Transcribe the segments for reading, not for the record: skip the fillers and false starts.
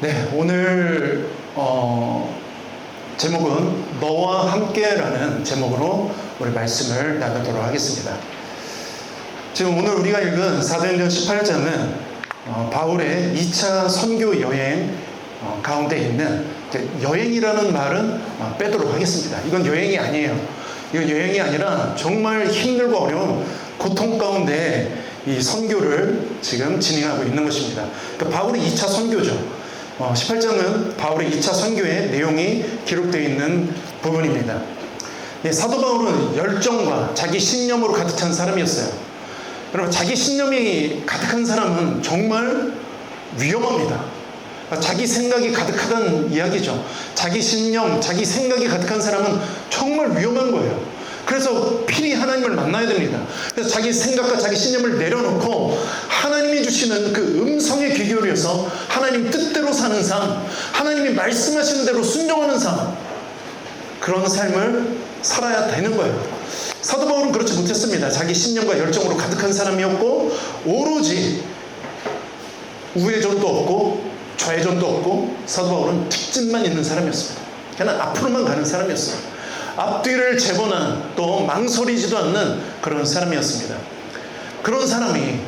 네, 오늘 제목은 너와 함께라는 제목으로 우리 말씀을 나누도록 하겠습니다. 지금 오늘 우리가 읽은 사도행전 18장은 바울의 2차 선교 여행 가운데 있는, 여행이라는 말은 빼도록 하겠습니다. 이건 여행이 아니에요. 이건 여행이 아니라 정말 힘들고 어려운 고통 가운데 이 선교를 지금 진행하고 있는 것입니다. 그러니까 바울의 2차 선교죠. 18장은 바울의 2차 선교의 내용이 기록되어 있는 부분입니다. 사도 바울은 열정과 자기 신념으로 가득 찬 사람이었어요. 여러분, 자기 신념이 가득한 사람은 정말 위험합니다. 자기 생각이 가득하다는 이야기죠. 자기 신념, 자기 생각이 가득한 사람은 정말 위험한 거예요. 그래서 필히 하나님을 만나야 됩니다. 그래서 자기 생각과 자기 신념을 내려놓고 하나님이 주시는 그 음성에 귀 기울여서 하나님 뜻대로 사는 삶, 하나님이 말씀하시는 대로 순종하는 삶, 그런 삶을 살아야 되는 거예요. 사도 바울은 그렇지 못했습니다. 자기 신념과 열정으로 가득한 사람이었고, 오로지 우회전도 없고 좌회전도 없고, 사도 바울은 직진만 있는 사람이었습니다. 그냥 앞으로만 가는 사람이었어요. 앞뒤를 재거나 또 망설이지도 않는 그런 사람이었습니다. 그런 사람이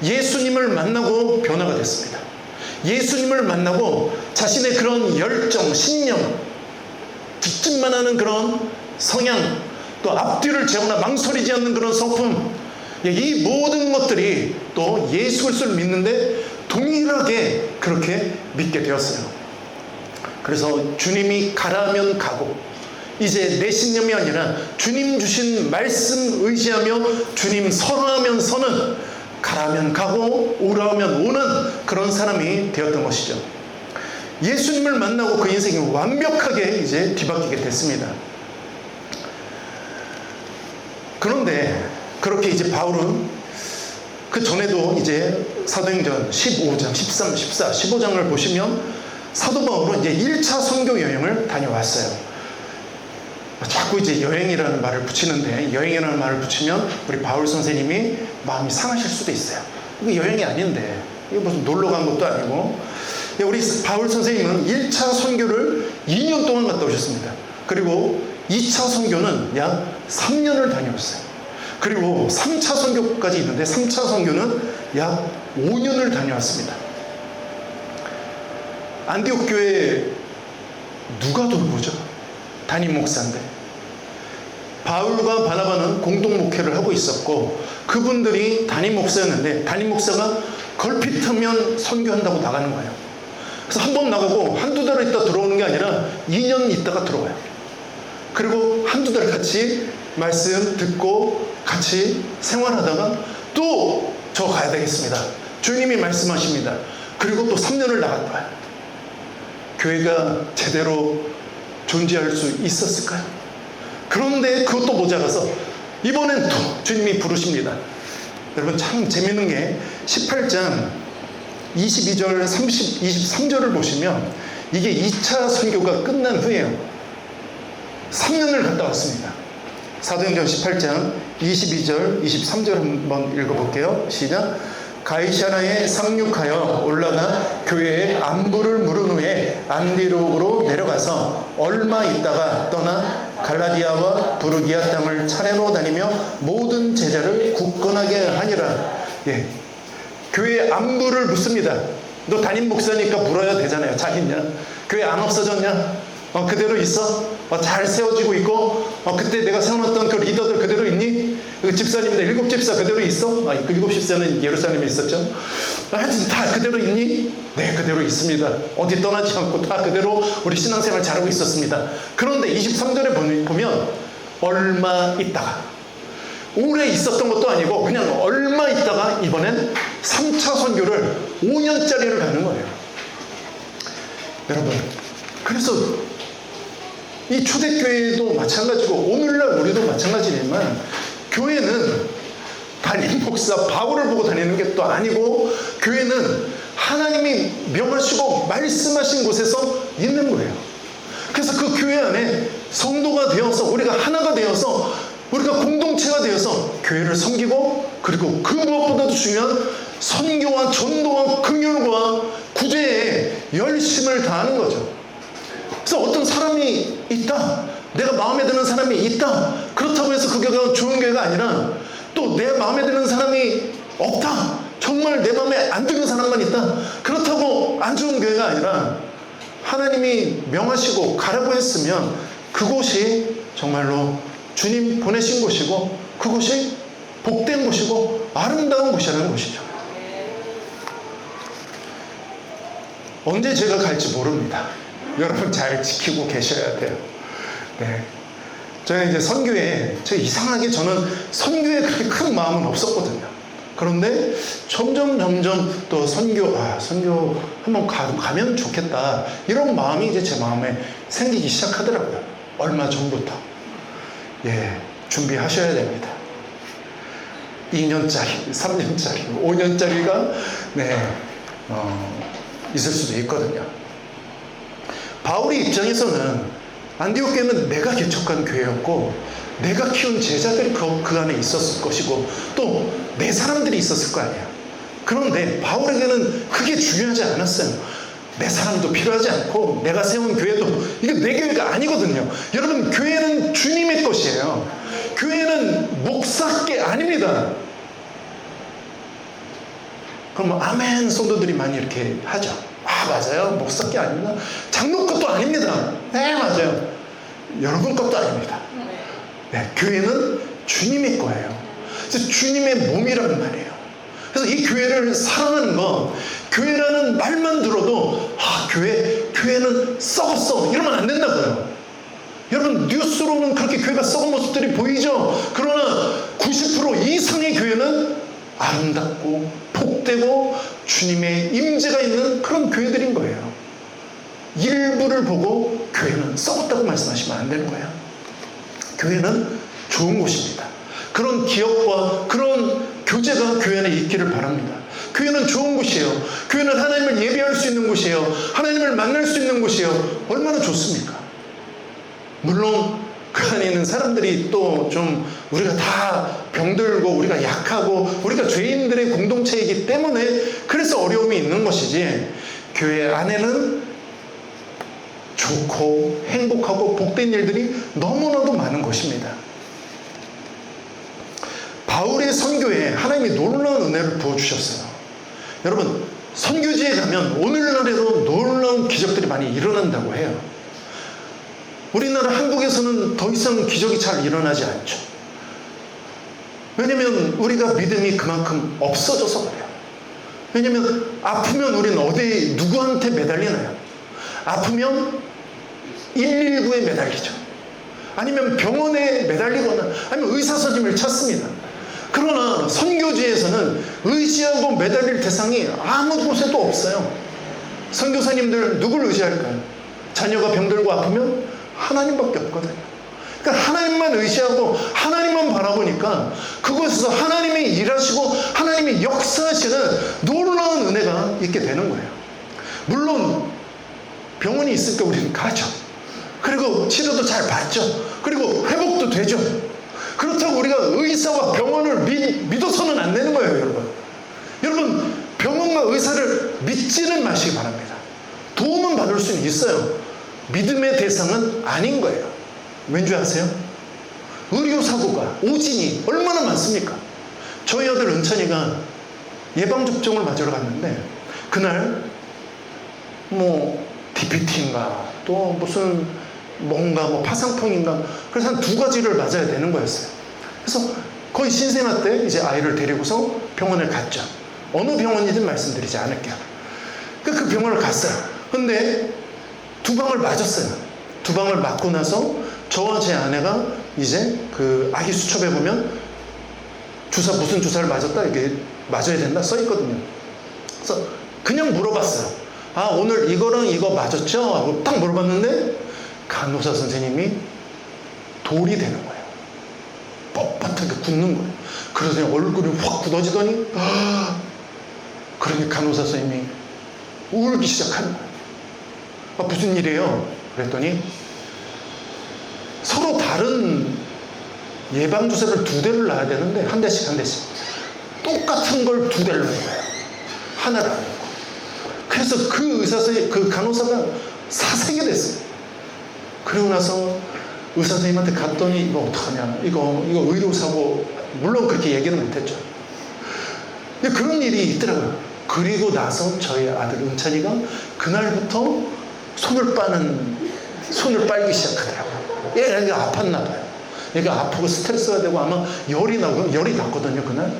예수님을 만나고 변화가 됐습니다. 예수님을 만나고 자신의 그런 열정, 신념, 직진만 하는 그런 성향, 또 앞뒤를 재거나 망설이지 않는 그런 성품, 이 모든 것들이 또 예수 그리스도를 믿는데 동일하게 그렇게 믿게 되었어요. 그래서 주님이 가라면 가고, 이제 내 신념이 아니라 주님 주신 말씀 의지하며 주님 서라면 서는, 가라면 가고 오라면 오는 그런 사람이 되었던 것이죠. 예수님을 만나고 그 인생이 완벽하게 이제 뒤바뀌게 됐습니다. 그런데 그렇게 이제 바울은 그 전에도 이제 사도행전 15장, 13, 14, 15장을 보시면 사도 바울은 이제 1차 선교 여행을 다녀왔어요. 자꾸 이제 여행이라는 말을 붙이는데, 여행이라는 말을 붙이면 우리 바울 선생님이 마음이 상하실 수도 있어요. 이거 여행이 아닌데, 이거 무슨 놀러 간 것도 아니고. 우리 바울 선생님은 1차 선교를 2년 동안 갔다 오셨습니다. 그리고 2차 선교는 약 3년을 다녀왔어요. 그리고 3차 선교까지 있는데 3차 선교는 약 5년을 다녀왔습니다. 안디옥 교회에 누가 돌보죠? 담임 목사인데, 바울과 바나바는 공동 목회를 하고 있었고, 그분들이 담임 목사였는데, 담임 목사가 걸핏하면 선교한다고 나가는 거예요. 그래서 한 번 나가고 한두 달 있다 들어오는 게 아니라 2년 있다가 들어와요. 그리고 한두 달 같이 말씀 듣고 같이 생활하다가 또 저 가야 되겠습니다, 주님이 말씀하십니다. 그리고 또 3년을 나갔다 와요. 교회가 제대로 존재할 수 있었을까요? 그런데 그것도 모자라서 이번엔 또 주님이 부르십니다. 여러분, 참 재밌는 게 18장 22절, 23절을 보시면 이게 2차 선교가 끝난 후에요. 3년을 갔다 왔습니다. 사도행전 18장 22절, 23절 한번 읽어볼게요. 시작. 가이사랴에 상륙하여 올라가 교회에 안부를 물은 후에 안디옥으로 내려가서 얼마 있다가 떠나 갈라디아와 부르기아 땅을 차례로 다니며 모든 제자를 굳건하게 하니라. 교회에 안부를 묻습니다. 너 담임 목사니까 물어야 되잖아요. 잘 있냐? 교회 안 없어졌냐? 그대로 있어? 잘 세워지고 있고, 그때 내가 세워놨던 그 리더들 그대로 있니? 그 집사님들 7집사 그대로 있어? 그 7집사는 예루살렘에 있었죠. 하여튼 다 그대로 있니? 네, 그대로 있습니다. 어디 떠나지 않고 다 그대로 우리 신앙생활 잘하고 있었습니다. 그런데 23절에 보면 얼마 있다가, 오래 있었던 것도 아니고 그냥 얼마 있다가 이번엔 3차 선교를 5년짜리를 가는 거예요. 여러분, 그래서 이 초대교회도 마찬가지고 오늘날 우리도 마찬가지지만, 교회는 담임 목사 바울을 보고 다니는 게 또 아니고, 교회는 하나님이 명하시고 말씀하신 곳에서 있는 거예요. 그래서 그 교회 안에 성도가 되어서, 우리가 하나가 되어서, 우리가 공동체가 되어서 교회를 섬기고, 그리고 그 무엇보다도 중요한 선교와 전도와 긍휼과 구제에 열심을 다하는 거죠. 그래서 어떤 사람이 있다, 내가 마음에 드는 사람이 있다, 그렇다고 해서 그 교회가 좋은 교회가 아니라, 또 내 마음에 드는 사람이 없다, 정말 내 마음에 안 드는 사람만 있다, 그렇다고 안 좋은 교회가 아니라, 하나님이 명하시고 가라고 했으면 그곳이 정말로 주님 보내신 곳이고, 그곳이 복된 곳이고 아름다운 곳이라는 것이죠. 언제 제가 갈지 모릅니다. 여러분 잘 지키고 계셔야 돼요. 네. 저는 이제 선교에, 이상하게 저는 선교에 그렇게 큰 마음은 없었거든요. 그런데 점점 또 선교 한번 가면 좋겠다, 이런 마음이 이제 제 마음에 생기기 시작하더라고요. 얼마 전부터. 예, 준비하셔야 됩니다. 2년짜리, 3년짜리, 5년짜리가 있을 수도 있거든요. 바울의 입장에서는 안디옥 교회는 내가 개척한 교회였고, 내가 키운 제자들이 그 안에 있었을 것이고, 또 내 사람들이 있었을 거 아니야. 그런데 바울에게는 그게 중요하지 않았어요. 내 사람도 필요하지 않고, 내가 세운 교회도 이게 내 교회가 아니거든요. 여러분, 교회는 주님의 것이에요. 교회는 목사께 아닙니다. 그럼 아멘 성도들이 많이 이렇게 하죠. 아, 맞아요, 목사께 아닙니다. 장로 것도 아닙니다. 네, 맞아요. 여러분 것도 아닙니다. 네, 교회는 주님의 거예요. 그래서 주님의 몸이라는 말이에요. 그래서 이 교회를 사랑하는 건, 교회라는 말만 들어도 교회는 썩었어, 이러면 안 된다고요. 여러분, 뉴스로는 그렇게 교회가 썩은 모습들이 보이죠. 그러나 90% 이상의 교회는 아름답고 복되고 주님의 임재가 있는 그런 교회들인 거예요. 일부를 보고 교회는 썩었다고 말씀하시면 안 되는 거예요. 교회는 좋은 곳입니다. 그런 기업과 그런 교제가 교회 안에 있기를 바랍니다. 교회는 좋은 곳이에요. 교회는 하나님을 예배할 수 있는 곳이에요. 하나님을 만날 수 있는 곳이에요. 얼마나 좋습니까? 물론 그 안에 있는 사람들이 또 좀, 우리가 다 병들고 우리가 약하고 우리가 죄인들의 공동체이기 때문에 그래서 어려움이 있는 것이지, 교회 안에는 좋고 행복하고 복된 일들이 너무나도 많은 것입니다. 바울의 선교에 하나님이 놀라운 은혜를 부어주셨어요. 여러분, 선교지에 가면 오늘날에도 놀라운 기적들이 많이 일어난다고 해요. 우리나라 한국에서는 더 이상 기적이 잘 일어나지 않죠. 왜냐면 우리가 믿음이 그만큼 없어져서 그래요. 왜냐면 아프면 우리는 어디 누구한테 매달리나요? 아프면 119에 매달리죠. 아니면 병원에 매달리거나 아니면 의사 선생님을 찾습니다. 그러나 선교지에서는 의지하고 매달릴 대상이 아무 곳에도 없어요. 선교사님들 누굴 의지할까요? 자녀가 병들고 아프면 하나님밖에 없거든요. 그러니까 하나님만 의지하고 하나님만 바라보니까 그곳에서 하나님이 일하시고 하나님이 역사하시는 놀라운 은혜가 있게 되는 거예요. 물론 병원이 있으니까 우리는 가죠. 그리고 치료도 잘 받죠. 그리고 회복도 되죠. 그렇다고 우리가 의사와 병원을 믿어서는 안 되는 거예요, 여러분. 여러분, 병원과 의사를 믿지는 마시기 바랍니다. 도움은 받을 수는 있어요. 믿음의 대상은 아닌 거예요. 왠지 아세요? 의료사고가, 오진이 얼마나 많습니까? 저희 아들 은찬이가 예방접종을 맞으러 갔는데, 그날 DPT인가 또 무슨 뭔가 파상풍인가, 그래서 한 2가지를 맞아야 되는 거였어요. 그래서 거의 신생아 때 이제 아이를 데리고서 병원을 갔죠. 어느 병원이든 말씀드리지 않을게요. 그 병원을 갔어요. 근데 2방을 맞았어요. 2방을 맞고 나서 저와 제 아내가 이제 그 아기 수첩에 보면 무슨 주사를 맞았다, 이게 맞아야 된다 써있거든요. 그래서 그냥 물어봤어요. 아, 오늘 이거랑 이거 맞았죠? 하고 딱 물어봤는데 간호사 선생님이 돌이 되는 거예요. 뻣뻣하게 굳는 거예요. 그러더니 얼굴이 확 굳어지더니 그러니 간호사 선생님이 울기 시작하는 거예요. 무슨 일이에요? 그랬더니 서로 다른 예방주사를 2대를 놔야 되는데 한 대씩 똑같은 걸 2대를 놔야 돼요. 하나를 안 놓고 그래서 그 간호사가 사색이 됐어요. 그러고 나서 의사 선생님한테 갔더니 이거 어떡하냐, 이거 의료사고, 물론 그렇게 얘기는 못했죠. 근데 그런 일이 있더라고요. 그리고 나서 저희 아들 은찬이가 그날부터 손을 빨기 시작하더라고요. 얘가 아팠나 봐요. 얘가 아프고 스트레스가 되고 아마 열이 났거든요, 그날.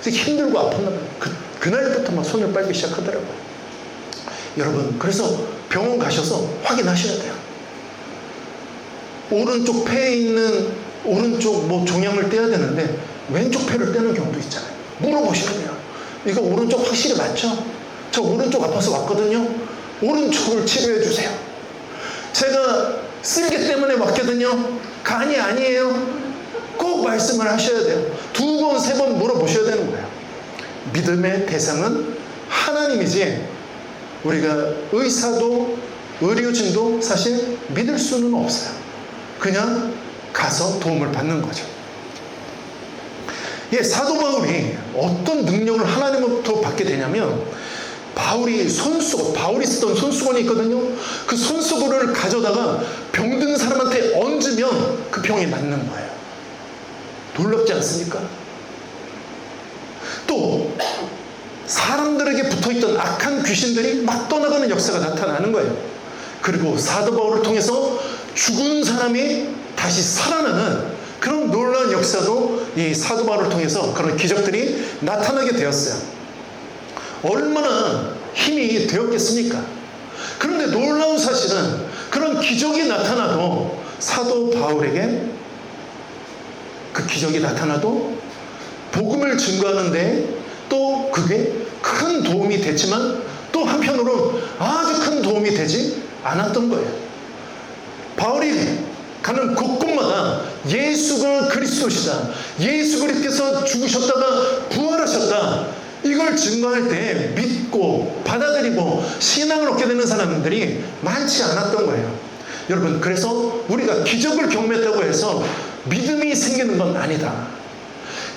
그래서 힘들고 아팠나 봐요. 그날부터 막 손을 빨기 시작하더라고요. 여러분, 그래서 병원 가셔서 확인하셔야 돼요. 오른쪽 폐에 있는 오른쪽 종양을 떼야 되는데 왼쪽 폐를 떼는 경우도 있잖아요. 물어보셔야 돼요. 이거 오른쪽 확실히 맞죠? 저 오른쪽 아파서 왔거든요. 오른쪽을 치료해 주세요. 제가 쓸개 때문에 왔거든요. 간이 아니에요. 꼭 말씀을 하셔야 돼요. 2번, 3번 물어보셔야 되는 거예요. 믿음의 대상은 하나님이지, 우리가 의사도 의료진도 사실 믿을 수는 없어요. 그냥 가서 도움을 받는 거죠. 사도 바울이 어떤 능력을 하나님으로부터 받게 되냐면, 바울이 쓰던 손수건이 있거든요. 그 손수건을 가져다가 병든 사람한테 얹으면 그 병이 낫는 거예요. 놀랍지 않습니까? 또 사람들에게 붙어있던 악한 귀신들이 막 떠나가는 역사가 나타나는 거예요. 그리고 사도 바울을 통해서 죽은 사람이 다시 살아나는 그런 놀라운 역사도 이 사도 바울을 통해서 그런 기적들이 나타나게 되었어요. 얼마나 힘이 되었겠습니까? 그런데 놀라운 사실은 그런 기적이 나타나도 사도 바울에게 그 기적이 나타나도 복음을 증거하는데 또 그게 큰 도움이 됐지만 또 한편으로 아주 큰 도움이 되지 않았던 거예요. 바울이 가는 곳곳마다 예수가 그리스도시다, 예수 그리스도께서 죽으셨다가 부활하셨다, 이걸 증거할 때 믿고 받아들이고 신앙을 얻게 되는 사람들이 많지 않았던 거예요. 여러분, 그래서 우리가 기적을 경험했다고 해서 믿음이 생기는 건 아니다.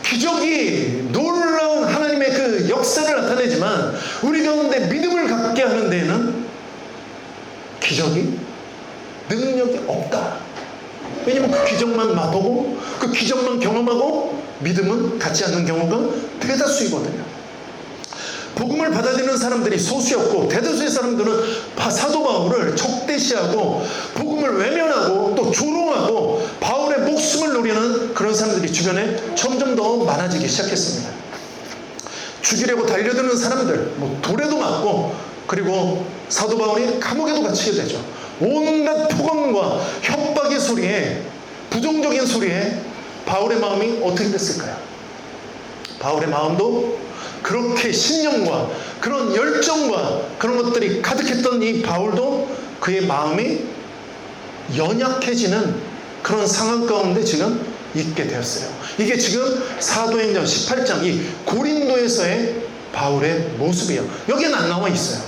기적이 놀라운 하나님의 그 역사를 나타내지만 우리 가운데 믿음을 갖게 하는 데에는 기적이 능력이 없다. 왜냐면 그 기적만 맛보고 그 기적만 경험하고 믿음은 갖지 않는 경우가 대다수이거든요. 복음을 받아들이는 사람들이 소수였고 대다수의 사람들은 사도 바울을 적대시하고 복음을 외면하고 또 조롱하고 바울의 목숨을 노리는 그런 사람들이 주변에 점점 더 많아지기 시작했습니다. 죽이려고 달려드는 사람들, 돌에도 맞고, 그리고 사도 바울이 감옥에도 갇히게 되죠. 온갖 폭언과 협박의 소리에, 부정적인 소리에 바울의 마음이 어떻게 됐을까요? 바울의 마음도 그렇게 신념과 그런 열정과 그런 것들이 가득했던 이 바울도 그의 마음이 연약해지는 그런 상황 가운데 지금 있게 되었어요. 이게 지금 사도행전 18장 이 고린도에서의 바울의 모습이에요. 여기는 안 나와 있어요.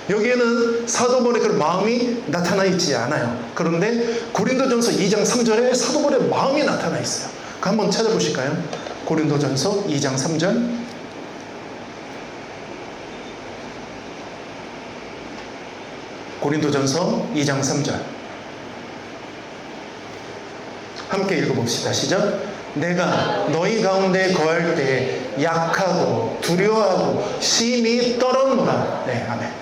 여기에는 사도 바울의 그런 마음이 나타나 있지 않아요. 그런데 고린도전서 2장 3절에 사도 바울의 마음이 나타나 있어요. 그 한번 찾아보실까요? 고린도전서 2장 3절. 고린도전서 2장 3절 함께 읽어봅시다. 시작. 내가 너희 가운데 거할 때 약하고 두려워하고 심히 떨었노라. 네, 아멘.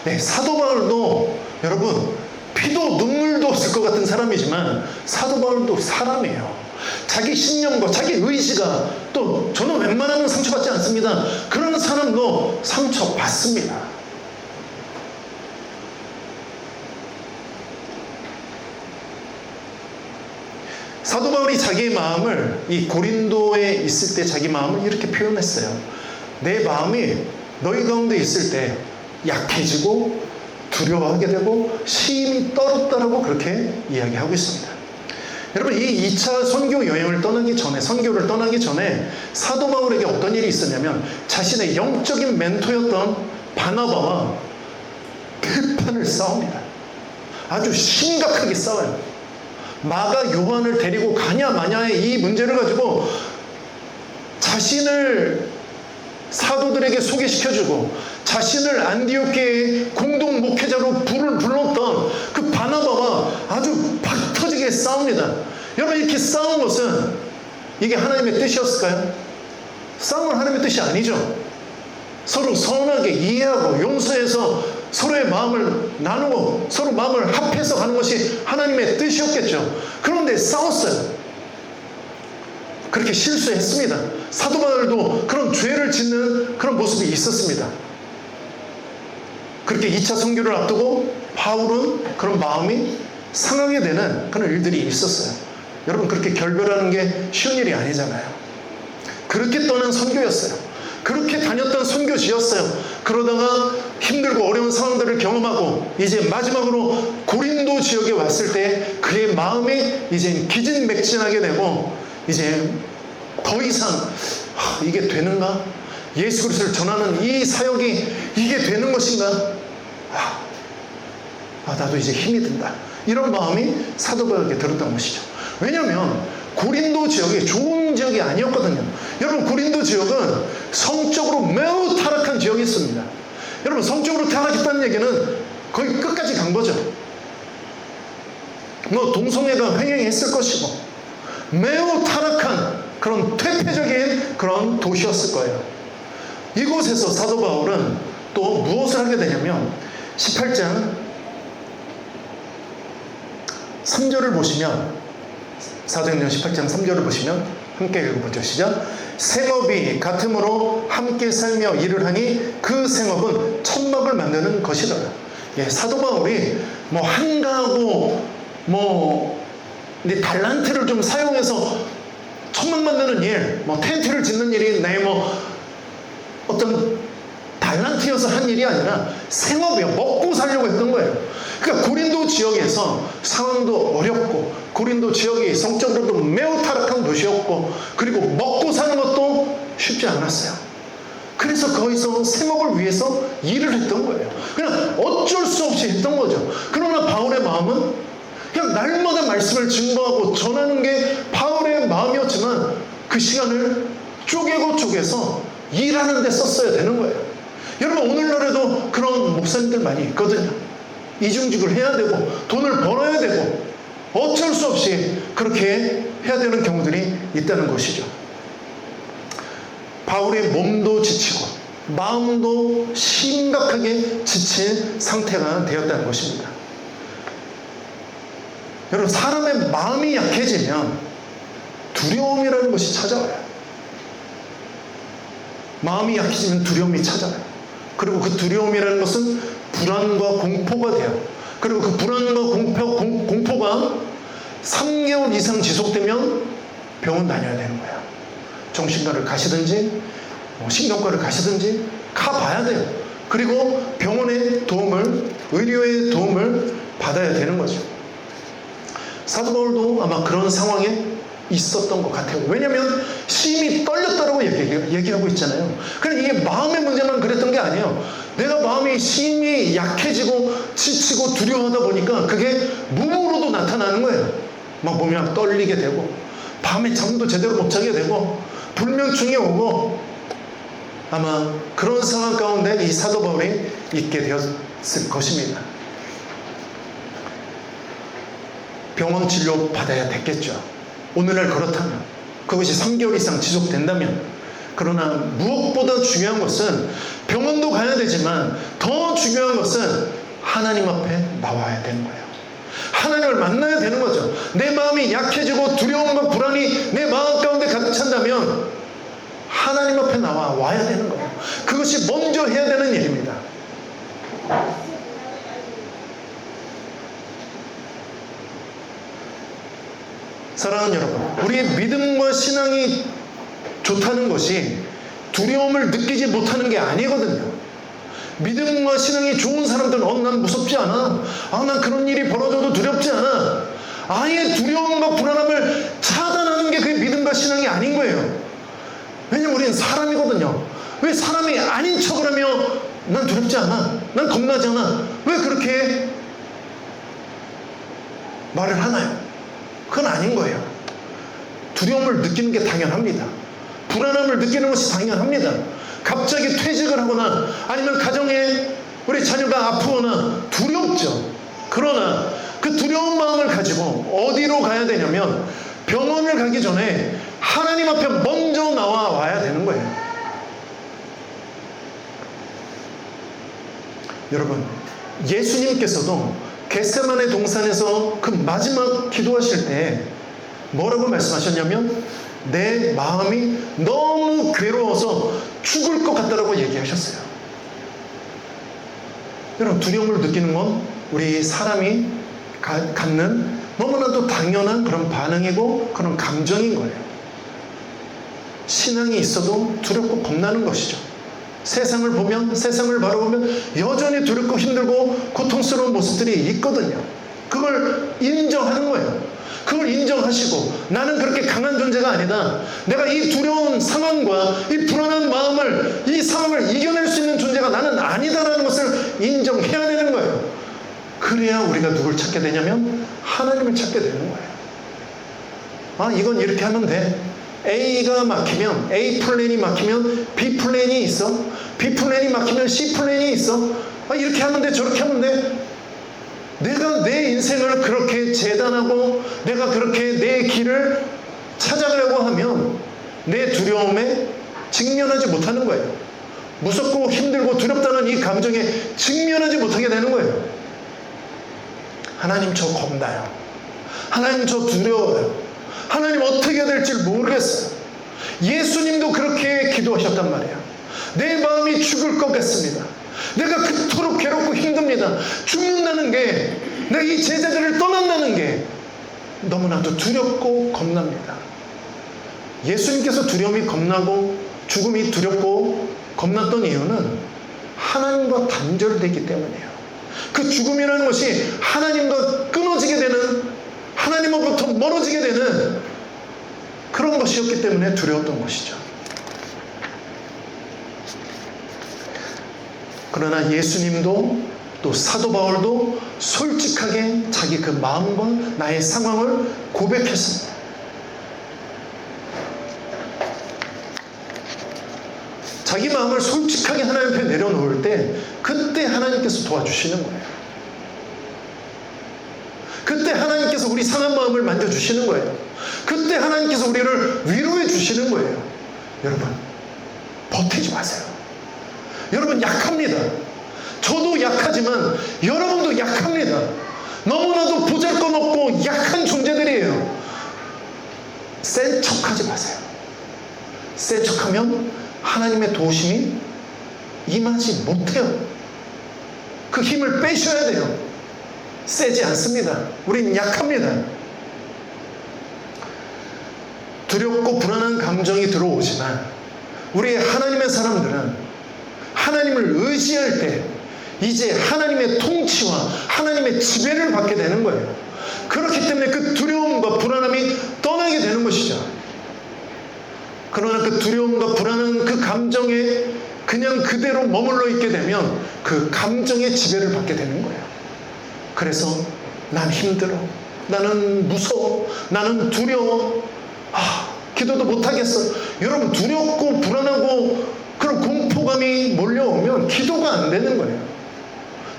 네, 사도 바울도 여러분 피도 눈물도 없을 것 같은 사람이지만 사도 바울도 사람이에요. 자기 신념과 자기 의지가 또 저는 웬만하면 상처받지 않습니다. 그런 사람도 상처받습니다. 사도 바울이 자기의 마음을 이 고린도에 있을 때 자기 마음을 이렇게 표현했어요. 내 마음이 너희 가운데 있을 때 약해지고 두려워하게 되고 심히 떨었다라고 그렇게 이야기하고 있습니다. 여러분, 이 2차 선교 여행을 떠나기 전에, 선교를 떠나기 전에 사도 바울에게 어떤 일이 있었냐면 자신의 영적인 멘토였던 바나바와 대판을 싸웁니다. 아주 심각하게 싸워요. 마가 요한을 데리고 가냐 마냐의 이 문제를 가지고 자신을 사도들에게 소개시켜주고 자신을 안디옥계의 공동 목회자로 불렀던 그 바나바와 아주 박 터지게 싸웁니다. 여러분, 이렇게 싸운 것은 이게 하나님의 뜻이었을까요? 싸움은 하나님의 뜻이 아니죠. 서로 선하게 이해하고 용서해서 서로의 마음을 나누고 서로 마음을 합해서 가는 것이 하나님의 뜻이었겠죠. 그런데 싸웠어요. 그렇게 실수했습니다. 사도 바울도 그런 죄를 짓는 그런 모습이 있었습니다. 그렇게 2차 선교를 앞두고 바울은 그런 마음이 상하게 되는 그런 일들이 있었어요. 여러분, 그렇게 결별하는 게 쉬운 일이 아니잖아요. 그렇게 떠난 선교였어요. 그렇게 다녔던 선교지였어요. 그러다가 힘들고 어려운 상황들을 경험하고 이제 마지막으로 고린도 지역에 왔을 때 그의 마음이 이제 기진맥진하게 되고 이제 더 이상 이게 되는가? 예수 그리스도를 전하는 이 사역이 이게 되는 것인가? 나도 이제 힘이 든다. 이런 마음이 사도 바울에게 들었던 것이죠. 왜냐하면 고린도 지역이 좋은 지역이 아니었거든요. 여러분, 고린도 지역은 성적으로 매우 타락한 지역이었습니다. 여러분, 성적으로 타락했다는 얘기는 거의 끝까지 간 거죠. 동성애가 횡행했을 것이고 매우 타락한 그런 퇴폐적인 그런 도시였을 거예요. 이곳에서 사도 바울은 또 무엇을 하게 되냐면 18장 3절을 보시면, 사도행전 18장 3절을 보시면 함께 읽어보죠. 시작. 생업이 같음으로 함께 살며 일을 하니 그 생업은 천막을 만드는 것이더라. 사도 바울이 한가하고 달란트를 좀 사용해서 천막 만드는 일, 텐트를 짓는 일이 어떤 달란트여서 한 일이 아니라 생업이요. 먹고 살려고 했던 거예요. 그러니까 고린도 지역에서 상황도 어렵고 고린도 지역이 성적으로도 매우 타락한 도시였고 그리고 먹고 사는 것도 쉽지 않았어요. 그래서 거기서 생업을 위해서 일을 했던 거예요. 그냥 어쩔 수 없이 했던 거죠. 그러나 바울의 마음은 그냥 날마다 말씀을 증거하고 전하는 게 바울의 마음이었지만 그 시간을 쪼개서 일하는 데 썼어야 되는 거예요. 여러분, 오늘날에도 그런 목사님들 많이 있거든요. 이중직을 해야 되고 돈을 벌어야 되고 어쩔 수 없이 그렇게 해야 되는 경우들이 있다는 것이죠. 바울의 몸도 지치고 마음도 심각하게 지친 상태가 되었다는 것입니다. 여러분, 사람의 마음이 약해지면 두려움이라는 것이 찾아와요. 마음이 약해지면 두려움이 찾아와요. 그리고 그 두려움이라는 것은 불안과 공포가 돼요. 그리고 그 불안과 공포가 3개월 이상 지속되면 병원 다녀야 되는 거예요. 정신과를 가시든지 신경과를 가시든지 가봐야 돼요. 그리고 병원의 도움을, 의료의 도움을 받아야 되는 거죠. 사도 바울도 아마 그런 상황에 있었던 것 같아요. 왜냐하면 심히 떨렸다고 얘기하고 있잖아요. 그러니까 이게 마음의 문제만 그랬던 게 아니에요. 내가 마음이 심히 약해지고 지치고 두려워하다 보니까 그게 몸으로도 나타나는 거예요. 막 몸이 막 떨리게 되고 밤에 잠도 제대로 못 자게 되고 불면증이 오고 아마 그런 상황 가운데 이 사도 바울이 있게 되었을 것입니다. 병원 치료 받아야 됐겠죠. 오늘날 그렇다면, 그것이 3개월 이상 지속된다면. 그러나 무엇보다 중요한 것은 병원도 가야 되지만 더 중요한 것은 하나님 앞에 나와야 되는 거예요. 하나님을 만나야 되는 거죠. 내 마음이 약해지고 두려움과 불안이 내 마음 가운데 가득 찬다면 하나님 앞에 와야 되는 거예요. 그것이 먼저 해야 되는 일입니다. 사랑하는 여러분, 우리의 믿음과 신앙이 좋다는 것이 두려움을 느끼지 못하는 게 아니거든요. 믿음과 신앙이 좋은 사람들은 난 무섭지 않아. 난 그런 일이 벌어져도 두렵지 않아. 아예 두려움과 불안함을 차단하는 게 그게 믿음과 신앙이 아닌 거예요. 왜냐면 우리는 사람이거든요. 왜 사람이 아닌 척을 하며 난 두렵지 않아, 난 겁나지 않아, 왜 그렇게 말을 하나요? 그건 아닌 거예요. 두려움을 느끼는 게 당연합니다. 불안함을 느끼는 것이 당연합니다. 갑자기 퇴직을 하거나 아니면 가정에 우리 자녀가 아프거나 두렵죠. 그러나 그 두려운 마음을 가지고 어디로 가야 되냐면 병원을 가기 전에 하나님 앞에 먼저 나와야 되는 거예요. 여러분, 예수님께서도 겟세마네 동산에서 그 마지막 기도하실 때 뭐라고 말씀하셨냐면 내 마음이 너무 괴로워서 죽을 것 같다라고 얘기하셨어요. 여러분, 두려움을 느끼는 건 우리 사람이 갖는 너무나도 당연한 그런 반응이고 그런 감정인 거예요. 신앙이 있어도 두렵고 겁나는 것이죠. 세상을 보면, 세상을 바라보면 여전히 두렵고 힘들고 고통스러운 모습들이 있거든요. 그걸 인정하는 거예요. 그걸 인정하시고 나는 그렇게 강한 존재가 아니다. 내가 이 두려운 상황과 이 불안한 마음을, 이 상황을 이겨낼 수 있는 존재가 나는 아니다라는 것을 인정해야 되는 거예요. 그래야 우리가 누굴 찾게 되냐면 하나님을 찾게 되는 거예요. 아, 이건 이렇게 하면 돼. A가 막히면, A 플랜이 막히면 B 플랜이 있어. B 플랜이 막히면 C 플랜이 있어. 아, 이렇게 하면 돼, 저렇게 하면 돼. 내가 내 인생을 그렇게 재단하고 내가 그렇게 내 길을 찾아가려고 하면 내 두려움에 직면하지 못하는 거예요. 무섭고 힘들고 두렵다는 이 감정에 직면하지 못하게 되는 거예요. 하나님, 저 겁나요. 하나님, 저 두려워요. 하나님, 어떻게 해야 될지 모르겠어요. 예수님도 그렇게 기도하셨단 말이에요. 내 마음이 죽을 것 같습니다. 내가 그토록 괴롭고 힘듭니다. 죽는다는 게, 내가 이 제자들을 떠난다는 게 너무나도 두렵고 겁납니다. 예수님께서 두려움이 겁나고 죽음이 두렵고 겁났던 이유는 하나님과 단절되기 때문이에요. 그 죽음이라는 것이 하나님과 끊어지게 되는, 하나님으로부터 멀어지게 되는 그런 것이었기 때문에 두려웠던 것이죠. 그러나 예수님도 또 사도 바울도 솔직하게 자기 그 마음과 나의 상황을 고백했습니다. 자기 마음을 솔직하게 하나님 앞에 내려놓을 때 그때 하나님께서 도와주시는 거예요. 그때 하나님께서 우리 상한 마음을 만져주시는 거예요. 그때 하나님께서 우리를 위로해 주시는 거예요. 여러분, 버티지 마세요. 여러분, 약합니다. 저도 약하지만 여러분도 약합니다. 너무나도 보잘것없고 약한 존재들이에요. 센 척하지 마세요. 센 척하면 하나님의 도우심이 임하지 못해요. 그 힘을 빼셔야 돼요. 세지 않습니다. 우린 약합니다. 두렵고 불안한 감정이 들어오지만 우리 하나님의 사람들은 하나님을 의지할 때 이제 하나님의 통치와 하나님의 지배를 받게 되는 거예요. 그렇기 때문에 그 두려움과 불안함이 떠나게 되는 것이죠. 그러나 그 두려움과 불안한 그 감정에 그냥 그대로 머물러 있게 되면 그 감정의 지배를 받게 되는 거예요. 그래서 난 힘들어, 나는 무서워, 나는 두려워, 기도도 못하겠어. 여러분, 두렵고 불안하고 그런 공포감이 몰려오면 기도가 안 되는 거예요.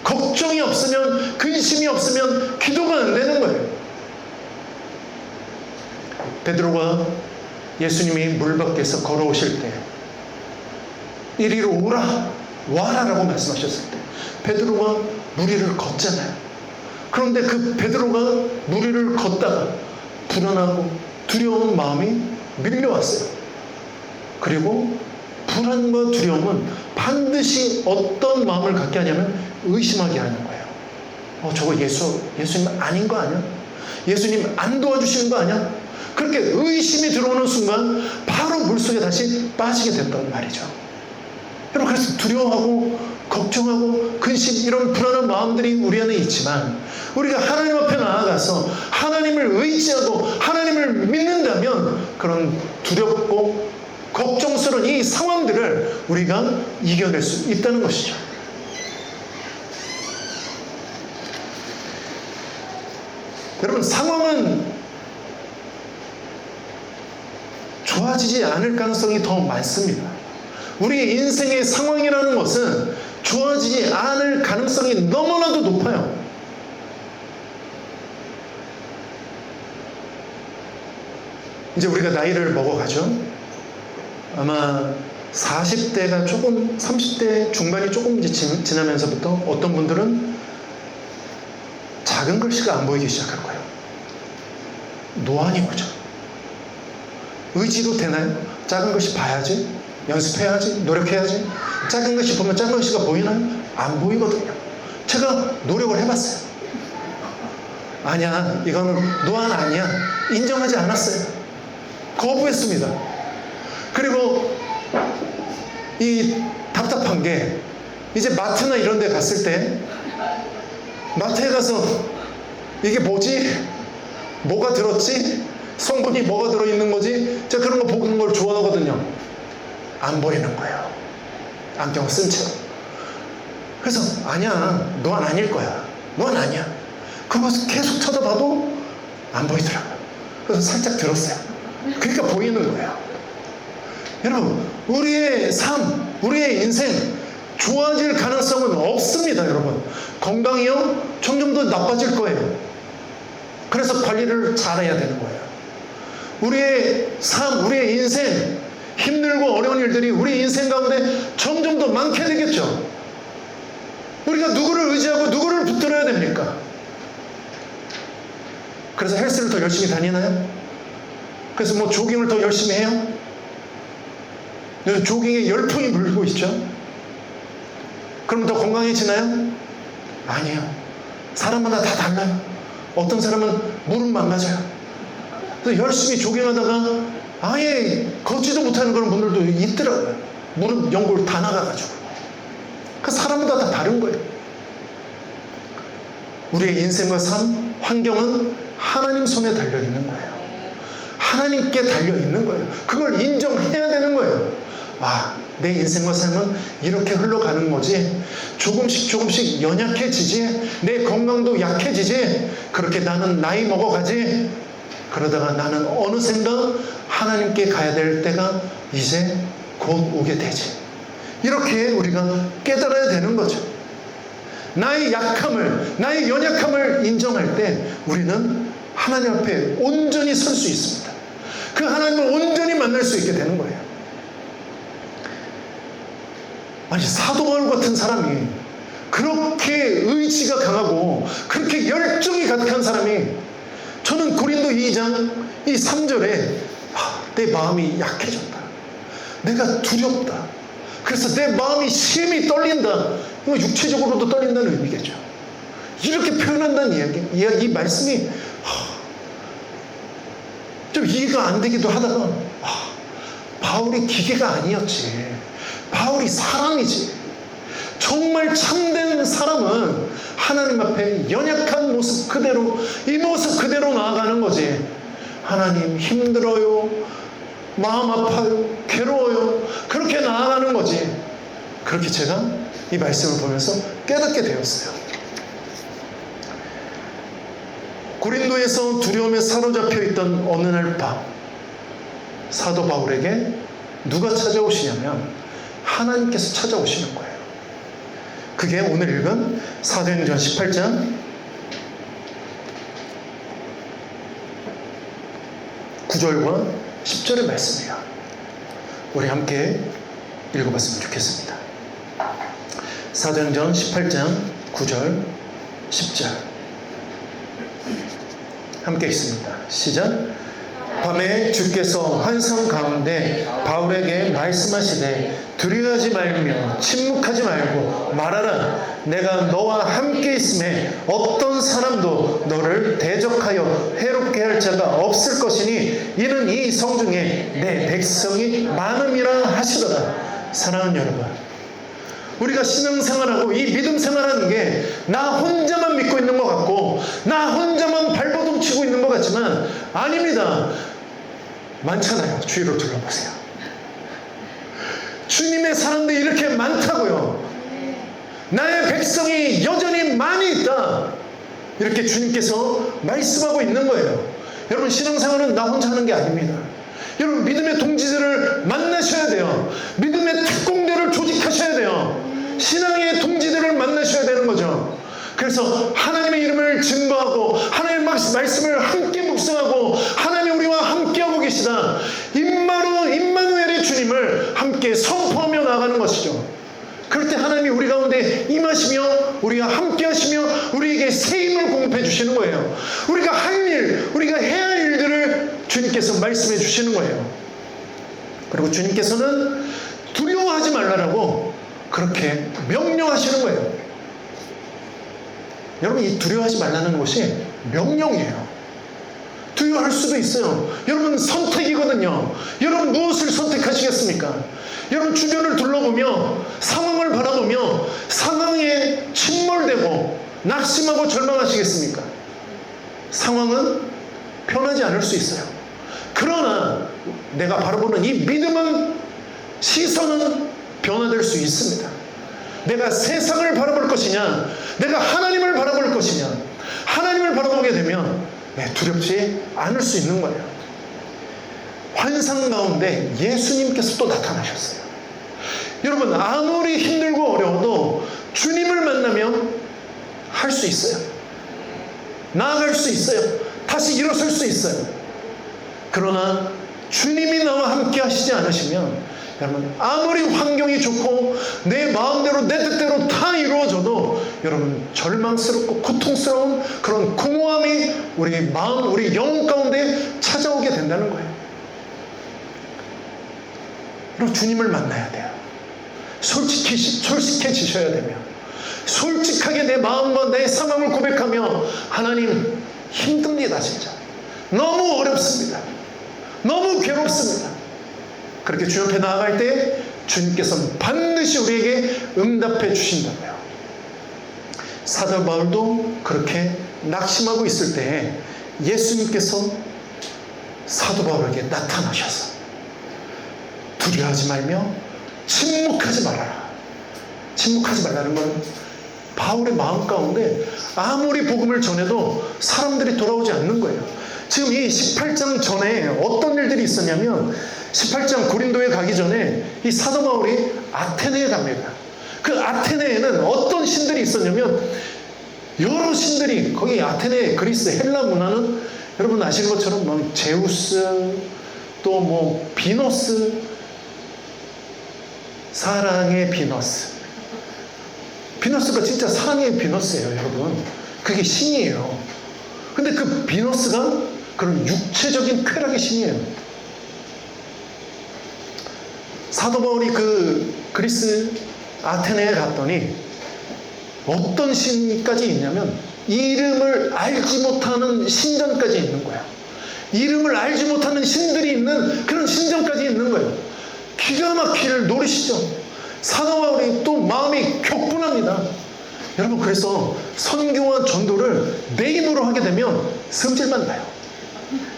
걱정이 없으면, 근심이 없으면 기도가 안 되는 거예요. 베드로가 예수님이 물 밖에서 걸어오실 때 이리로 오라, 와라라고 말씀하셨을 때 베드로가 물 위를 걷잖아요. 그런데 그 베드로가 물 위를 걷다가 불안하고 두려운 마음이 밀려왔어요. 그리고 불안과 두려움은 반드시 어떤 마음을 갖게 하냐면 의심하게 하는 거예요. 저거 예수님 아닌 거 아니야? 예수님 안 도와주시는 거 아니야? 그렇게 의심이 들어오는 순간 바로 물속에 다시 빠지게 됐단 말이죠. 여러분, 그래서 두려워하고 걱정하고 근심, 이런 불안한 마음들이 우리 안에 있지만 우리가 하나님 앞에 나아가서 하나님을 의지하고 하나님을 믿는다면 그런 두렵고 걱정스러운 이 상황들을 우리가 이겨낼 수 있다는 것이죠. 여러분, 상황은 좋아지지 않을 가능성이 더 많습니다. 우리 인생의 상황이라는 것은 좋아지지 않을 가능성이 너무나도 높아요. 이제 우리가 나이를 먹어가죠. 아마 40대가 조금, 30대 중반이 조금 이제 지나면서부터 어떤 분들은 작은 글씨가 안 보이기 시작할 거예요. 노안이 오죠. 의지도 되나요? 작은 글씨 봐야지, 연습해야지, 노력해야지. 작은 글씨 보면 작은 글씨가 보이나요? 안 보이거든요. 제가 노력을 해봤어요. 아니야, 이거는 노안 아니야. 인정하지 않았어요. 거부했습니다. 그리고 이 답답한 게, 이제 마트나 이런 데 갔을 때 마트에 가서 이게 뭐지? 뭐가 들었지? 성분이 뭐가 들어있는 거지? 제가 그런 거 보는 걸 좋아하거든요. 안 보이는 거예요. 안경 쓴 채로. 그래서 아니야, 노안 아닐 거야. 노안 아니야. 그거 계속 쳐다봐도 안 보이더라고요. 그래서 살짝 들었어요. 그러니까 보이는 거예요. 여러분, 우리의 삶, 우리의 인생 좋아질 가능성은 없습니다. 여러분, 건강이요 점점 더 나빠질 거예요. 그래서 관리를 잘해야 되는 거예요. 우리의 삶, 우리의 인생, 힘들고 어려운 일들이 우리 인생 가운데 점점 더 많게 되겠죠. 우리가 누구를 의지하고 누구를 붙들어야 됩니까? 그래서 헬스를 더 열심히 다니나요? 그래서 뭐 조깅을 더 열심히 해요? 요즘 조깅에 열풍이 불고 있죠. 그럼 더 건강해지나요? 아니에요. 사람마다 다 달라요. 어떤 사람은 무릎 망가져요. 그래서 열심히 조깅하다가 아예 걷지도 못하는 그런 분들도 있더라고요. 무릎 연골 다 나가가지고. 그 사람마다 다 다른 거예요. 우리의 인생과 삶, 환경은 하나님 손에 달려있는 거예요. 하나님께 달려있는 거예요. 그걸 인정해야 되는 거예요. 아, 내 인생과 삶은 이렇게 흘러가는 거지. 조금씩 연약해지지. 내 건강도 약해지지. 그렇게 나는 나이 먹어가지. 그러다가 나는 어느샌가 하나님께 가야 될 때가 이제 곧 오게 되지. 이렇게 우리가 깨달아야 되는 거죠. 나의 약함을, 나의 연약함을 인정할 때 우리는 하나님 앞에 온전히 설 수 있습니다. 그 하나님을 온전히 만날 수 있게 되는 거예요. 아니, 사도 바울 같은 사람이, 그렇게 의지가 강하고 그렇게 열정이 가득한 사람이, 저는 고린도 2장 이 3절에 내 마음이 약해졌다, 내가 두렵다, 그래서 내 마음이 심히 떨린다. 이거 육체적으로도 떨린다는 의미겠죠. 이렇게 표현한다는 이야기, 이 말씀이 좀 이해가 안 되기도 하다가, 바울이 기계가 아니었지, 바울이 사람이지. 정말 참된 사람은 하나님 앞에 연약한 모습 그대로, 이 모습 그대로 나아가는 거지. 하나님, 힘들어요, 마음 아파요, 괴로워요, 그렇게 나아가는 거지. 그렇게 제가 이 말씀을 보면서 깨닫게 되었어요. 고린도에서 두려움에 사로잡혀 있던 어느 날 밤, 사도 바울에게 누가 찾아오시냐면 하나님께서 찾아오시는 거예요. 그게 오늘 읽은 사도행전 18장 9절과 10절의 말씀이에요. 우리 함께 읽어봤으면 좋겠습니다. 사도행전 18장 9절 10절 함께 읽습니다. 시작. 밤에 주께서 환상 가운데 바울에게 말씀하시되 두려워하지 말며 침묵하지 말고 말하라. 내가 너와 함께 있음에 어떤 사람도 너를 대적하여 해롭게 할 자가 없을 것이니 이는 이 성중에 내 백성이 많음이라 하시더라. 사랑하는 여러분, 우리가 신앙생활하고 이 믿음 생활하는 게 나 혼자만 믿고 있는 것 같고 나 혼자만 발버둥 치고 있는 것 같지만 아닙니다. 많잖아요. 주위로 둘러보세요. 주님의 사람들이 이렇게 많다고요. 나의 백성이 여전히 많이 있다. 이렇게 주님께서 말씀하고 있는 거예요. 여러분, 신앙생활은 나 혼자 하는 게 아닙니다. 여러분, 믿음의 동지들을 만나셔야 돼요. 믿음의 특공대를 조직하셔야 돼요. 신앙의 동지들을 만나셔야 되는 거죠. 그래서 하나님의 이름을 증거하고 하나님의 말씀을 함께 묵상하고 하나님이 우리와 함께하고 계시다, 임마누엘의 주님을 함께 선포하며 나가는 것이죠. 그럴 때 하나님이 우리 가운데 임하시며 우리와 함께 하시며 우리에게 새 힘을 공급해 주시는 거예요. 우리가 할 일, 우리가 해야 할 일들을 주님께서 말씀해 주시는 거예요. 그리고 주님께서는 두려워하지 말라라고 그렇게 명령하시는 거예요. 여러분, 이 두려워하지 말라는 것이 명령이에요. 두려워할 수도 있어요. 여러분, 선택이거든요. 여러분, 무엇을 선택하시겠습니까? 여러분, 주변을 둘러보며 상황을 바라보며 상황에 침몰되고 낙심하고 절망하시겠습니까? 상황은 변하지 않을 수 있어요. 그러나 내가 바라보는 이 믿음은, 시선은 변화될 수 있습니다. 내가 세상을 바라볼 것이냐, 내가 하나님을 바라볼 것이냐. 하나님을 바라보게 되면 두렵지 않을 수 있는 거예요. 환상 가운데 예수님께서 또 나타나셨어요. 여러분, 아무리 힘들고 어려워도 주님을 만나면 할 수 있어요. 나아갈 수 있어요. 다시 일어설 수 있어요. 그러나 주님이 나와 함께 하시지 않으시면, 여러분, 아무리 환경이 좋고 내 마음대로 내 뜻대로 다 이루어져도 여러분, 절망스럽고 고통스러운 그런 공허함이 우리 마음, 우리 영혼 가운데 찾아오게 된다는 거예요. 그리고 주님을 만나야 돼요. 솔직해지셔야 되며, 솔직하게 내 마음과 내 상황을 고백하며, 하나님, 힘듭니다. 진짜 너무 어렵습니다. 너무 괴롭습니다. 그렇게 주님 앞에 나아갈 때 주님께서는 반드시 우리에게 응답해 주신다고요. 사도 바울도 그렇게 낙심하고 있을 때 예수님께서 사도 바울에게 나타나셔서 두려워하지 말며 침묵하지 말아라. 침묵하지 말라는 건 바울의 마음 가운데 아무리 복음을 전해도 사람들이 돌아오지 않는 거예요. 지금 이 18장 전에 어떤 일들이 있었냐면, 18장 고린도에 가기 전에 이 사도 바울이 아테네에 갑니다. 그 아테네에는 어떤 신들이 있었냐면, 여러 신들이, 거기 아테네, 그리스, 헬라 문화는 여러분 아시는 것처럼 뭐 제우스, 또 뭐 비너스, 사랑의 비너스. 비너스가 진짜 사랑의 비너스예요, 여러분. 그게 신이에요. 근데 그 비너스가 그런 육체적인 쾌락의 신이에요. 사도 바울이 그 그리스 아테네에 갔더니 어떤 신까지 있냐면, 이름을 알지 못하는 신전까지 있는 거야. 이름을 알지 못하는 신들이 있는 그런 신전까지 있는 거예요. 기가 막힐 노릇이죠. 사도 바울이 또 마음이 격분합니다. 여러분, 그래서 선교와 전도를 내 힘으로 하게 되면 성질만 나요.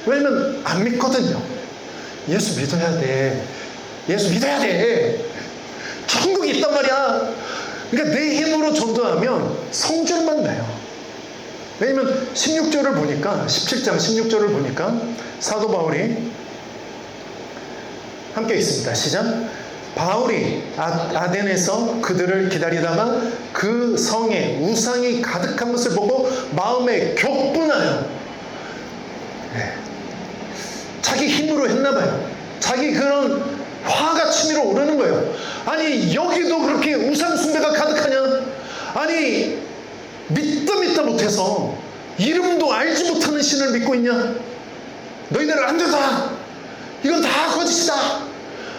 왜냐면 안 믿거든요. 예수 믿어야 돼. 예수 믿어야 돼. 천국이 있단 말이야. 그러니까 내 힘으로 전도하면 성질만 나요. 왜냐면 16절을 보니까, 17장 16절을 보니까 사도 바울이 함께 있습니다. 시작. 바울이 아덴에서 그들을 기다리다가 그 성에 우상이 가득한 것을 보고 마음에 격분하여, 자기 힘으로 했나봐요. 자기 그런 화가 치밀어 오르는 거예요. 아니, 여기도 그렇게 우상 숭배가 가득하냐? 아니, 믿다 못해서 이름도 알지 못하는 신을 믿고 있냐? 너희들 안 되다. 이건 다 거짓이다.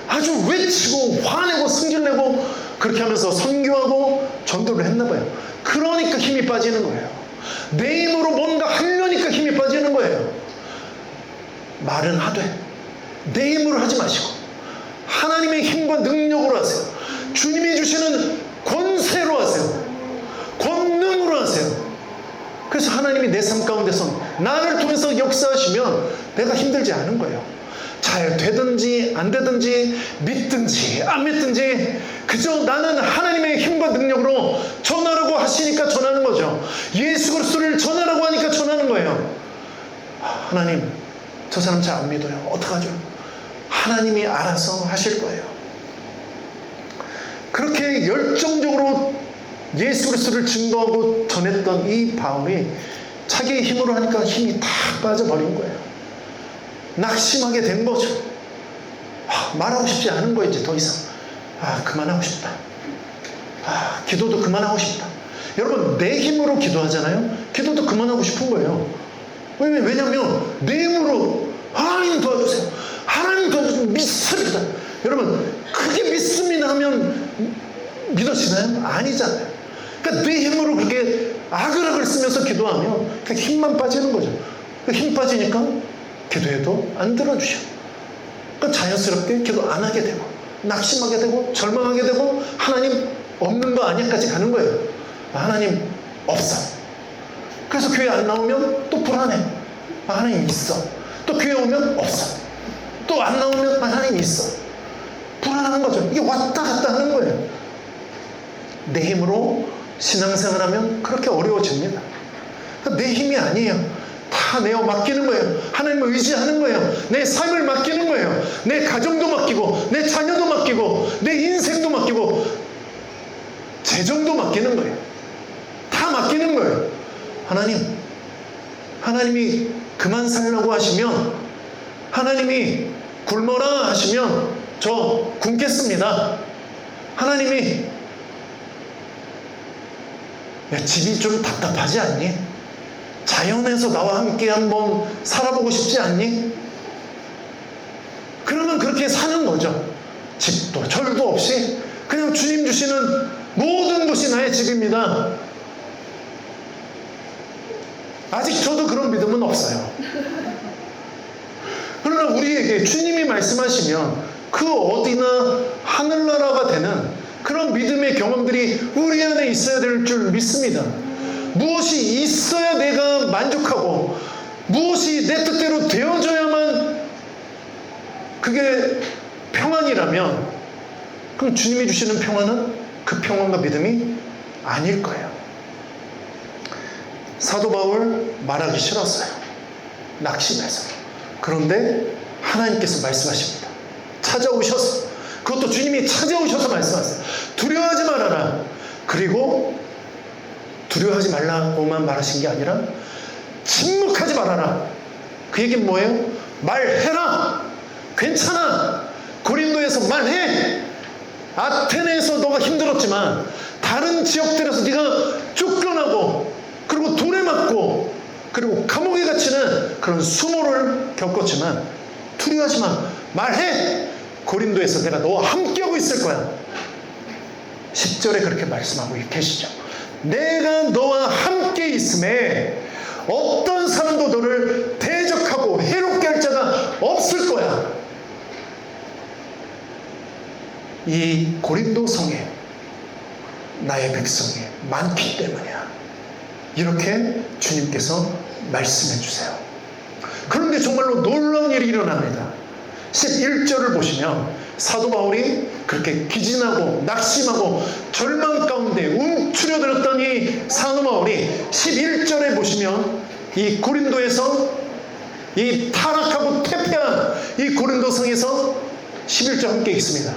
아주 외치고 화내고 승질내고 그렇게 하면서 선교하고 전도를 했나봐요. 그러니까 힘이 빠지는 거예요. 내 힘으로 뭔가 하려니까 힘이 빠지는 거예요. 말은 하되 내 힘으로 하지 마시고 하나님의 힘과 능력으로 하세요. 주님이 주시는 권세로 하세요. 권능으로 하세요. 그래서 하나님이 내 삶 가운데서 나를 통해서 역사하시면 내가 힘들지 않은 거예요. 잘 되든지 안 되든지 믿든지 안 믿든지 그저 나는 하나님의 힘과 능력으로 전하라고 하시니까 전하는 거죠. 예수 그리스도를 전하라고 하니까 전하는 거예요. 하나님, 저 사람 잘 안 믿어요. 어떡하죠? 하나님이 알아서 하실 거예요. 그렇게 열정적으로 예수 그리스도를 증거하고 전했던 이 바울이 자기의 힘으로 하니까 힘이 다 빠져버린 거예요. 낙심하게 된 거죠. 말하고 싶지 않은 거예요. 이제 더 이상 그만하고 싶다. 기도도 그만하고 싶다. 여러분, 내 힘으로 기도하잖아요. 기도도 그만하고 싶은 거예요. 왜냐면 내 힘으로 하나님 도와주세요, 하나님 도와주세요, 믿습니다. 여러분, 그게 믿습니다 하면 믿어지나요? 아니잖아요. 그러니까 내 힘으로 그렇게 아글아글 쓰면서 기도하면 그 힘만 빠지는 거죠. 힘 빠지니까 기도해도 안 들어주셔. 그러니까 자연스럽게 기도 안 하게 되고, 낙심하게 되고, 절망하게 되고, 하나님 없는 거 아니야까지 가는 거예요. 하나님 없어. 그래서 교회 안 나오면 또 불안해. 하나님 있어. 또 교회 오면 없어. 또 안 나오면 하나님 있어. 불안한 거죠. 이게 왔다 갔다 하는 거예요. 내 힘으로 신앙생활 하면 그렇게 어려워집니다. 내 힘이 아니에요. 다 내어 맡기는 거예요. 하나님을 의지하는 거예요. 내 삶을 맡기는 거예요. 내 가정도 맡기고, 내 자녀도 맡기고, 내 인생도 맡기고, 재정도 맡기는 거예요. 다 맡기는 거예요. 하나님이 그만 살라고 하시면, 하나님이 굶어라 하시면 저 굶겠습니다. 하나님이 집이 좀 답답하지 않니? 자연에서 나와 함께 한번 살아보고 싶지 않니? 그러면 그렇게 사는 거죠. 집도 절도 없이 그냥 주님 주시는 모든 것이 나의 집입니다. 아직 저도 그런 믿음은 없어요. 그러나 우리에게 주님이 말씀하시면 그 어디나 하늘나라가 되는 그런 믿음의 경험들이 우리 안에 있어야 될 줄 믿습니다. 무엇이 있어야 내가 만족하고, 무엇이 내 뜻대로 되어져야만 그게 평안이라면, 그럼 주님이 주시는 평안은 그 평안과 믿음이 아닐 거예요. 사도 바울 말하기 싫었어요. 낙심해서. 그런데 하나님께서 말씀하십니다. 찾아오셔서, 그것도 주님이 찾아오셔서 말씀하세요. 두려워하지 말아라. 그리고 두려워하지 말라고만 말하신 게 아니라 침묵하지 말아라. 그 얘기는 뭐예요? 말해라. 괜찮아. 고린도에서 말해. 아테네에서 너가 힘들었지만 다른 지역들에서 네가 쫓겨나고, 그리고 돌에 맞고, 그리고 감옥에 갇히는 그런 수모를 겪었지만 두려워하지 마. 말해. 고린도에서 내가 너와 함께하고 있을 거야. 10절에 그렇게 말씀하고 계시죠. 내가 너와 함께 있음에 어떤 사람도 너를 대적하고 해롭게 할 자가 없을 거야. 이 고린도 성에 나의 백성이 많기 때문이야. 이렇게 주님께서 말씀해 주세요. 그런데 정말로 놀라운 일이 일어납니다. 11절을 보시면 사도 바울이 그렇게 기진하고 낙심하고 절망 가운데 움츠려들었던 이 사도 바울이 11절에 보시면 이 고린도에서, 이 타락하고 퇴폐한 이 고린도 성에서 11절 함께 읽습니다.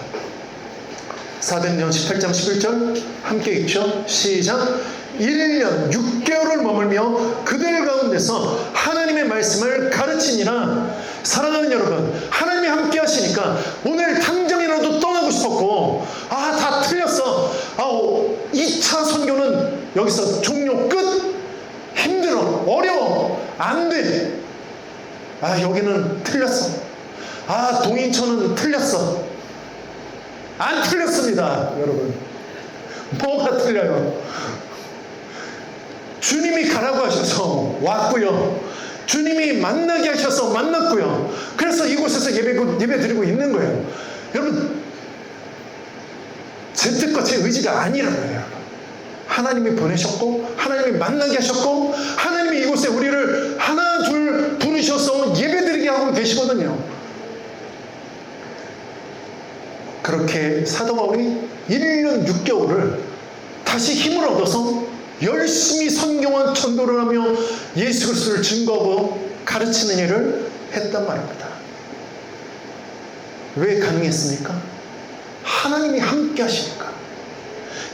사도행전 18장 11절 함께 읽죠. 시작. 1년 6개월을 머물며 그들 가운데서 하나님의 말씀을 가르치니라. 사랑하는 여러분, 하나님이 함께 하시니까 오늘 당장이라도 떠나고 싶었고, 다 틀렸어. 2차 선교는 여기서 종료 끝. 힘들어, 어려워, 안 돼. 여기는 틀렸어. 동인천은 틀렸어. 안 틀렸습니다, 여러분. 뭐가 틀려요? 주님이 가라고 하셔서 왔고요. 주님이 만나게 하셔서 만났고요. 그래서 이곳에서 예배 드리고 있는 거예요. 여러분, 제 뜻과 제 의지가 아니라고요. 하나님이 보내셨고, 하나님이 만나게 하셨고, 하나님이 이곳에 우리를 하나 둘 부르셔서 예배 드리게 하고 계시거든요. 그렇게 사도 바울이 1년 6개월을 다시 힘을 얻어서 열심히 성경과 전도를 하며 예수 그리스도를 증거하고 가르치는 일을 했단 말입니다. 왜 가능했습니까? 하나님이 함께 하시니까.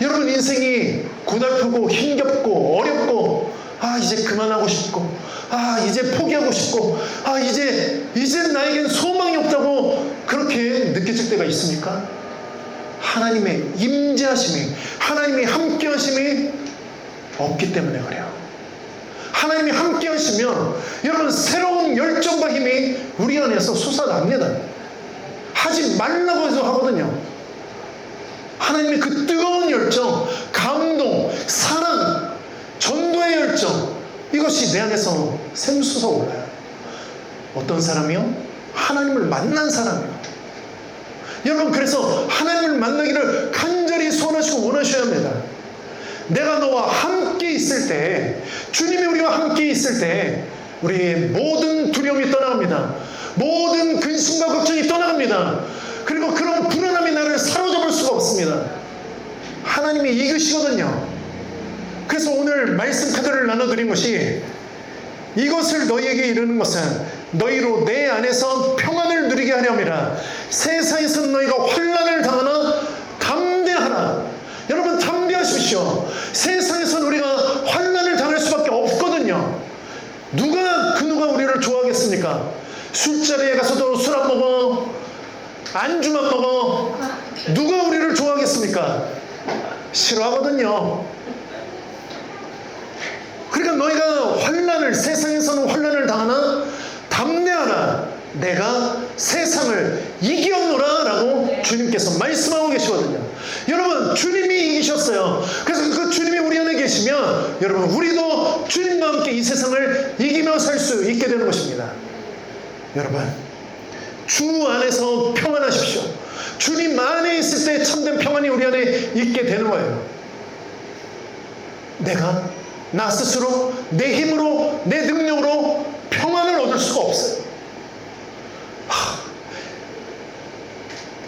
여러분, 인생이 고달프고 힘겹고 어렵고, 이제 그만하고 싶고, 이제 포기하고 싶고, 이제 나에겐 소망이 없다고 그렇게 느껴질 때가 있습니까? 하나님의 임재하심이, 하나님의 함께 하심이 없기 때문에 그래요. 하나님이 함께 하시면 여러분, 새로운 열정과 힘이 우리 안에서 솟아납니다. 하지 말라고 해서 하거든요. 하나님의 그 뜨거운 열정, 감동, 사랑, 전도의 열정, 이것이 내 안에서 샘솟아 올라요. 어떤 사람이요? 하나님을 만난 사람이요. 여러분, 그래서 하나님을 만나기를 간절히 소원하시고 원하셔야 합니다. 내가 너와 함께 있을 때, 주님이 우리와 함께 있을 때 우리의 모든 두려움이 떠나갑니다. 모든 근심과 걱정이 떠나갑니다. 그리고 그런 불안함이 나를 사로잡을 수가 없습니다. 하나님이 이끄시거든요. 그래서 오늘 말씀 카드를 나눠드린 것이, 이것을 너희에게 이르는 것은 너희로 내 안에서 평안을 누리게 하려 함이라. 세상에서 너희가 환난을 당하나 담대하라. 여러분, 담대하십시오. 세상에서는 우리가 환난을 당할 수밖에 없거든요. 누가 우리를 좋아하겠습니까? 술자리에 가서도 술 안 먹어, 안주만 먹어. 누가 우리를 좋아하겠습니까? 싫어하거든요. 그러니까 너희가 세상에서는 환난을 당하나 담대하라. 내가 세상을 이겼노라 라고 주님께서 말씀하고 계시거든요. 여러분, 주님이 이기셨어요. 그래서 그 주님이 우리 안에 계시면 여러분, 우리도 주님과 함께 이 세상을 이기며 살 수 있게 되는 것입니다. 여러분, 주 안에서 평안하십시오. 주님 안에 있을 때 참된 평안이 우리 안에 있게 되는 거예요. 내가 나 스스로 내 힘으로, 내 능력으로 평안을 얻을 수가 없어요.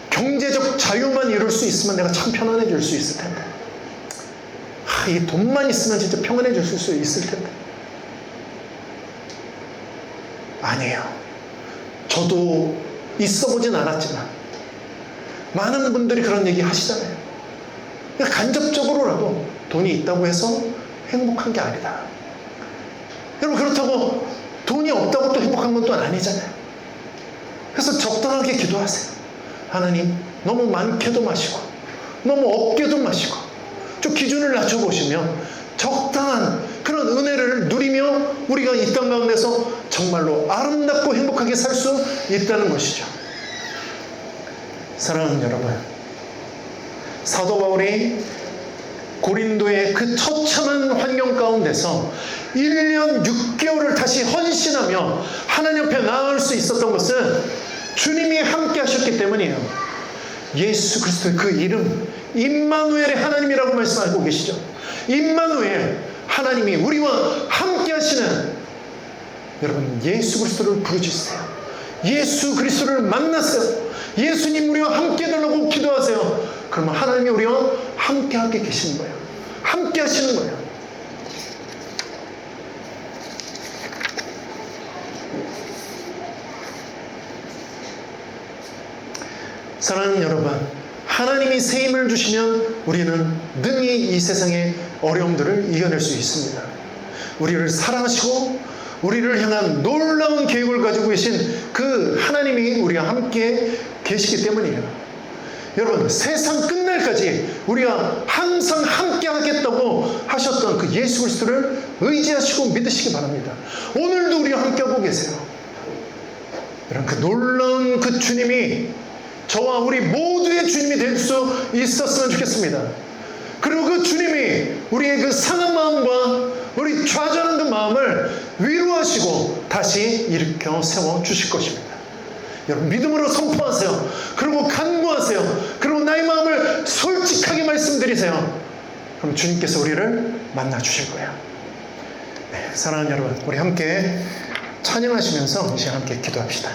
경제적 자유만 이룰 수 있으면 내가 참 편안해질 수 있을 텐데, 이 돈만 있으면 진짜 평안해질 수 있을 텐데. 아니에요. 저도 있어보진 않았지만 많은 분들이 그런 얘기 하시잖아요. 간접적으로라도 돈이 있다고 해서 행복한 게 아니다. 여러분, 그렇다고 돈이 없다고 또 행복한 건 또 아니잖아요. 그래서 적당하게 기도하세요. 하나님, 너무 많게도 마시고 너무 없게도 마시고 좀 기준을 낮춰보시면 적당한 그런 은혜를 누리며 우리가 이 땅 가운데서 정말로 아름답고 행복하게 살 수 있다는 것이죠. 사랑하는 여러분, 사도 바울이 고린도의 그 처참한 환경 가운데서 1년 6개월을 다시 헌신하며 하나님 앞에 나아갈 수 있었던 것은 주님이 함께 하셨기 때문이에요. 예수 그리스도의 그 이름, 임마누엘의 하나님이라고 말씀하고 계시죠. 임마누엘, 하나님이 우리와 함께 하시는, 여러분, 예수 그리스도를 부르짖으세요. 예수 그리스도를 만나세요. 예수님 우리와 함께 해달라고 기도하세요. 그러면 하나님이 우리와 함께 하게 계시는 거예요. 함께 하시는 거예요. 사랑하는 여러분, 하나님이 새 힘을 주시면 우리는 능히 이 세상의 어려움들을 이겨낼 수 있습니다. 우리를 사랑하시고 우리를 향한 놀라운 계획을 가지고 계신 그 하나님이 우리와 함께 계시기 때문이에요. 여러분, 세상 끝날까지 우리가 항상 함께 하겠다고 하셨던 그 예수 그리스도를 의지하시고 믿으시기 바랍니다. 오늘도 우리와 함께 하고 계세요. 여러분, 그 놀라운 그 주님이 저와 우리 모두의 주님이 될 수 있었으면 좋겠습니다. 그리고 그 주님이 우리의 그 상한 마음과 우리 좌절한 그 마음을 위로하시고 다시 일으켜 세워 주실 것입니다. 여러분, 믿음으로 선포하세요. 그리고 간구하세요. 그리고 나의 마음을 솔직하게 말씀드리세요. 그럼 주님께서 우리를 만나 주실 거예요. 네, 사랑하는 여러분, 우리 함께 찬양하시면서 이제 함께 기도합시다.